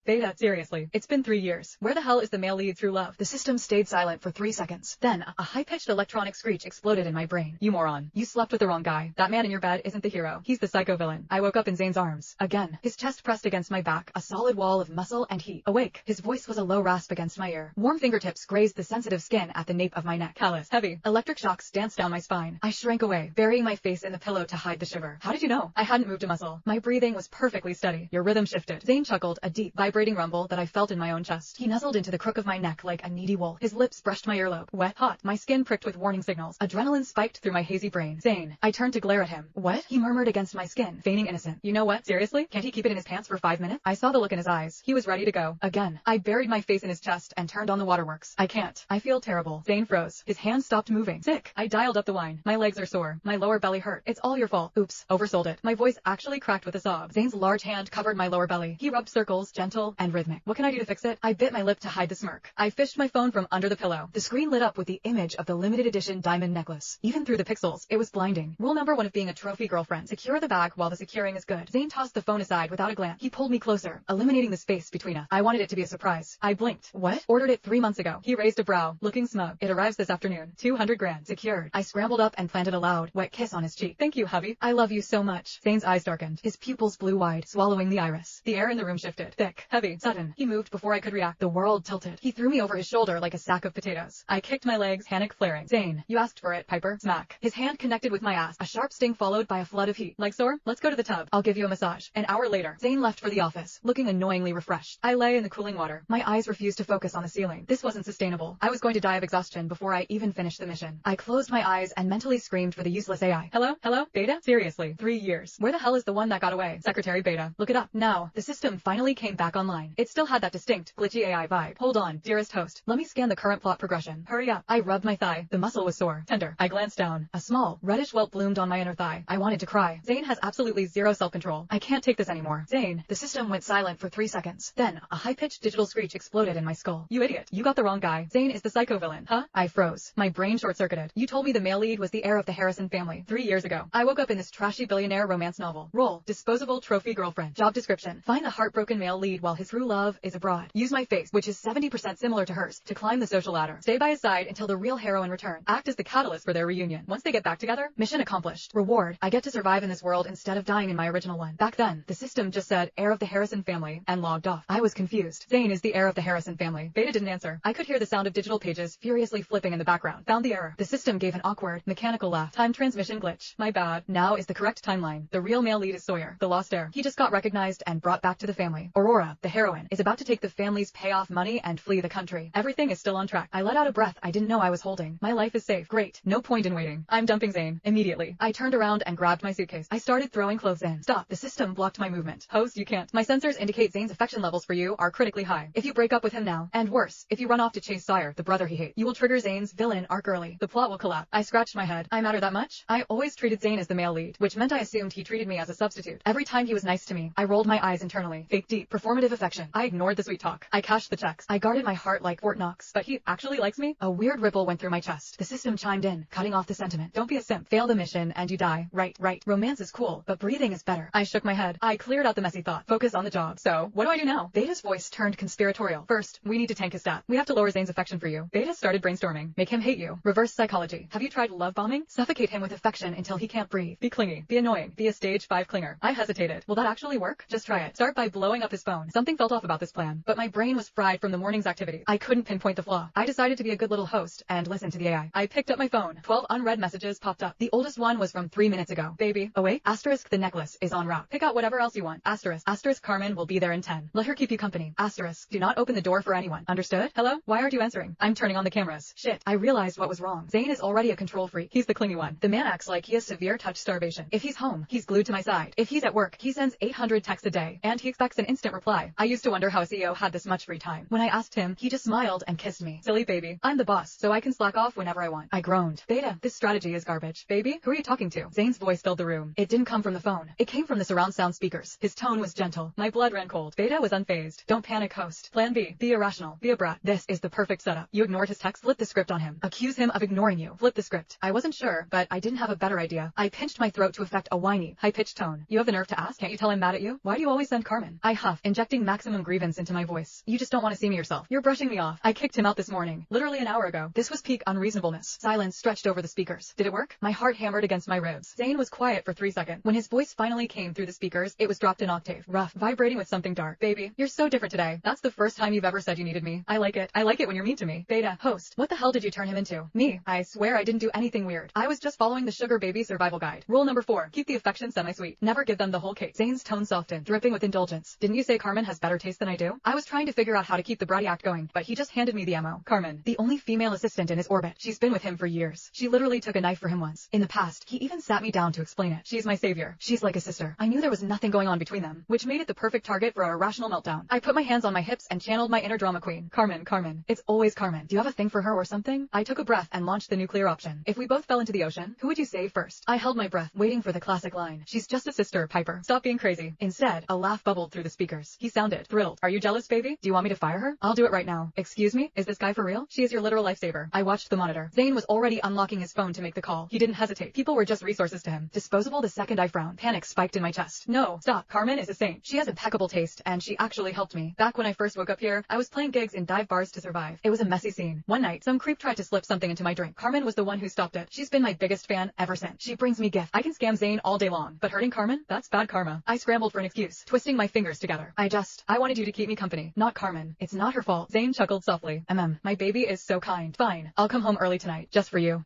Beta, seriously. It's been 3 years. Where the hell is the male lead through love? The system stayed silent for 3 seconds. Then, a high-pitched electronic screech exploded in my brain. You moron. You slept with the wrong guy. That man in your bed isn't the hero. He's the psycho villain. I woke up in Zane's arms. Again. His chest pressed against my back, a solid wall of muscle and heat. Awake. His voice was a low rasp against my ear. Warm fingertips grazed the sensitive skin at the nape of my neck. Callous. Heavy. Electric shocks danced down my spine. I shrank away, burying my face in the pillow to hide the shiver. How did you know? I hadn't moved a muscle. My breathing was perfectly steady. Your rhythm shifted. Zane chuckled, a deep, vibrating rumble that I felt in my own chest. He nuzzled into the crook of my neck like a needy wolf. His lips brushed my earlobe. Wet, hot. My skin pricked with warning signals. Adrenaline spiked through my hazy brain. Zane. I turned to glare at him. What? He murmured against my skin, feigning innocent. You know what? Seriously? Can't he keep it in his pants for 5 minutes? I saw the look in his eyes. He was ready to go. Again. I buried my face in his chest and turned on the waterworks. I can't. I feel terrible. Zane froze. His hand stopped moving. Sick. I dialed up the wine. My legs are sore. My lower belly hurt. It's all your fault. Oops. Oversold it. My voice actually cracked with a sob. Zane's large hand covered my lower belly. He rubbed circles, gentle and rhythmic. What can I do to fix it? I bit my lip to hide the smirk. I fished my phone from under the pillow. The screen lit up with the image of the limited edition diamond necklace. Even through the pixels, it was blinding. Rule number 1 of being a trophy girlfriend. Secure the bag while the securing is good. Zane tossed the phone aside without a glance. He pulled me closer, eliminating the space between us. I wanted it to be a surprise. I blinked. What? Ordered it 3 months ago. He raised a brow, looking smug. It arrives this afternoon. 200 grand. Secured. I scrambled up and planted a loud, wet kiss on his cheek. Thank you, hubby. I love you so much. Zane's eyes darkened. His pupils blew wide, swallowing the iris. The air in the room shifted. Thick, heavy, sudden. He moved before I could react. The world tilted. He threw me over his shoulder like a sack of potatoes. I kicked my legs, panic flaring. Zane, you asked for it, Piper. Smack. His hand connected with my ass. A sharp sting followed by a flood of heat. Leg sore? Let's go to the tub. I'll give you a massage. An hour later, Zane left for the office, looking annoyingly refreshed. I lay in the cooling water. My eyes refused to focus on the ceiling. This wasn't sustainable. I was going to die of exhaustion before I even finished the mission. I closed my eyes and mentally screamed for the useless AI. Hello? Hello? Beta? Seriously. 3 years. Where the hell is the one that got away? Secretary Beta. Look it up. Now. The system finally came back online. It still had that distinct, glitchy AI vibe. Hold on, dearest host. Let me scan the current plot progression. Hurry up. I rubbed my thigh. The muscle was sore. Tender. I glanced down. A small, reddish welt bloomed on my inner thigh. I wanted to cry. Zane has absolutely zero self-control. I can't take this anymore. Zane. The system went silent for 3 seconds. Then, a high-pitched digital screech exploded in my skull. You idiot. You got the wrong guy. Zane is the psycho villain. Huh? I froze. My brain short-circuited. You told me the male lead was the heir of the Harrison family 3 years ago. I woke up in this trashy billionaire romance novel. Role: disposable trophy girlfriend. Job description: find the heartbroken male lead while his true love is abroad. Use my face, which is 70% similar to hers, to climb the social ladder. Stay by his side until the real heroine returns. Act as the catalyst for their reunion. Once they get back together, mission accomplished. Reward: I get to survive in this world instead of dying in my original one. Back then, the system just said heir of the Harrison family and logged off. I was confused. Zane is the heir of the Harrison family. Beta didn't answer. I could hear the sound of digital pages furiously flipping in the background. Found the error. The system gave an awkward, mechanical laugh. Time transmission glitch. My bad. Now is the correct timeline. The real male lead is Sawyer, the lost heir. He just got recognized and brought back to the family. Aurora, the heroine, is about to take the family's payoff money and flee the country. Everything is still on track. I let out a breath I didn't know I was holding. My life is safe. Great. No point in waiting. I'm dumping Zane. Immediately. I turned around and grabbed my suitcase. I started throwing clothes in. Stop. The system blocked my movement. Host, you can't. My sensors indicate Zane's affection levels for you are critically high. If you break up with him now, and worse, if you run off to chase Sawyer, the brother he hates, you will trigger Zane's villain arc early. The plot will collapse. I scratched my head. I matter that much? I always treated Zane as the male lead, which meant I assumed he treated me as a substitute. Every time he was nice to me, I rolled my eyes internally. Fake deep, performative affection. I ignored the sweet talk. I cashed the checks. I guarded my heart like Fort Knox. But he actually likes me? A weird ripple went through my chest. The system chimed in, cutting off the sentiment. Don't be a simp. Fail the mission and you die. Right. Romance is cool, but breathing is better. I shook my head. I cleared out the messy thought. Focus on the job. So, what do I do now? Beta's voice turned conspiratorial. First, we need to tank his stat. We have to lower Zane's affection for you. Beta started brainstorming. Make him hate you. Reverse psychology. Have you tried love bombing? Suffocate him with affection until he can't breathe. Be clingy. Be annoying. Be a stage 5 clinger. I hesitated. Will that actually work? Just try it. Start by blowing up his phone. Something felt off about this plan, but my brain was fried from the morning's activity. I couldn't pinpoint the flaw. I decided to be a good little host and listen to the AI. I picked up my phone. 12 unread messages popped up. The oldest one was from 3 minutes ago. Baby, awake? Asterisk, the necklace is en route. Pick out whatever else you want. Asterisk, Carmen will be there in 10. Let her keep you company. Asterisk, do not open the door for anyone. Understood? Hello? Why aren't you answering? I'm turning on the cameras. Shit. I realized what was wrong. Zane is already a control freak. He's the clingy one. The man acts like he has severe touch starvation. If he's home, he's glued to my side. If he's at work, he sends 800 texts a day, and he expects an instant reply. I used to wonder how a CEO had this much free time. When I asked him, he just smiled and kissed me. Silly baby. I'm the boss, so I can slack off whenever I want. I groaned. Beta, this strategy is garbage. Baby, who are you talking to? Zane's voice filled the room. It didn't come from the phone. It came from the surround sound speakers. His tone was gentle. My blood ran cold. Beta was unfazed. Don't panic, host. Plan B. Be irrational. Be a brat. This is the perfect setup. You ignored his text. Flip the script on him. Accuse him of ignoring you. Flip the script. I wasn't sure, but I didn't have a better idea. I pinched my throat to affect a whiny, high-pitched tone. You have the nerve to ask? Can't you tell I'm mad at you? Why do you always send Carmen? I huffed, injecting injecting maximum grievance into my voice. You just don't want to see me yourself. You're brushing me off. I kicked him out this morning, literally an hour ago. This was peak unreasonableness. Silence stretched over the speakers. Did it work? My heart hammered against my ribs. Zane was quiet for 3 seconds. When his voice finally came through the speakers, it was dropped an octave. Rough, vibrating with something dark. Baby, you're so different today. That's the first time you've ever said you needed me. I like it. I like it when you're mean to me. Beta, host. What the hell did you turn him into? Me. I swear I didn't do anything weird. I was just following the sugar baby survival guide. Rule number 4. Keep the affection semi-sweet. Never give them the whole cake. Zane's tone softened, dripping with indulgence. Didn't you say Carmen has better taste than I do? I was trying to figure out how to keep the bratty act going, but he just handed me the ammo. Carmen, the only female assistant in his orbit. She's been with him for years. She literally took a knife for him once. In the past, he even sat me down to explain it. She's my savior. She's like a sister. I knew there was nothing going on between them, which made it the perfect target for a irrational meltdown. I put my hands on my hips and channeled my inner drama queen. Carmen, Carmen. It's always Carmen. Do you have a thing for her or something? I took a breath and launched the nuclear option. If we both fell into the ocean, who would you save first? I held my breath, waiting for the classic line. She's just a sister, Piper. Stop being crazy. Instead, a laugh bubbled through the speakers. He sounded thrilled. Are you jealous, baby? Do you want me to fire her? I'll do it right now. Excuse me? Is this guy for real? She is your literal lifesaver. I watched the monitor. Zane was already unlocking his phone to make the call. He didn't hesitate. People were just resources to him. Disposable the second I frowned. Panic spiked in my chest. No, stop. Carmen is a saint. She has impeccable taste, and she actually helped me. Back when I first woke up here, I was playing gigs in dive bars to survive. It was a messy scene. One night, some creep tried to slip something into my drink. Carmen was the one who stopped it. She's been my biggest fan ever since. She brings me gifts. I can scam Zane all day long, but hurting Carmen? That's bad karma. I scrambled for an excuse, twisting my fingers together. I wanted you to keep me company, not Carmen. It's not her fault. Zane chuckled softly. My baby is so kind. Fine. I'll come home early tonight, just for you.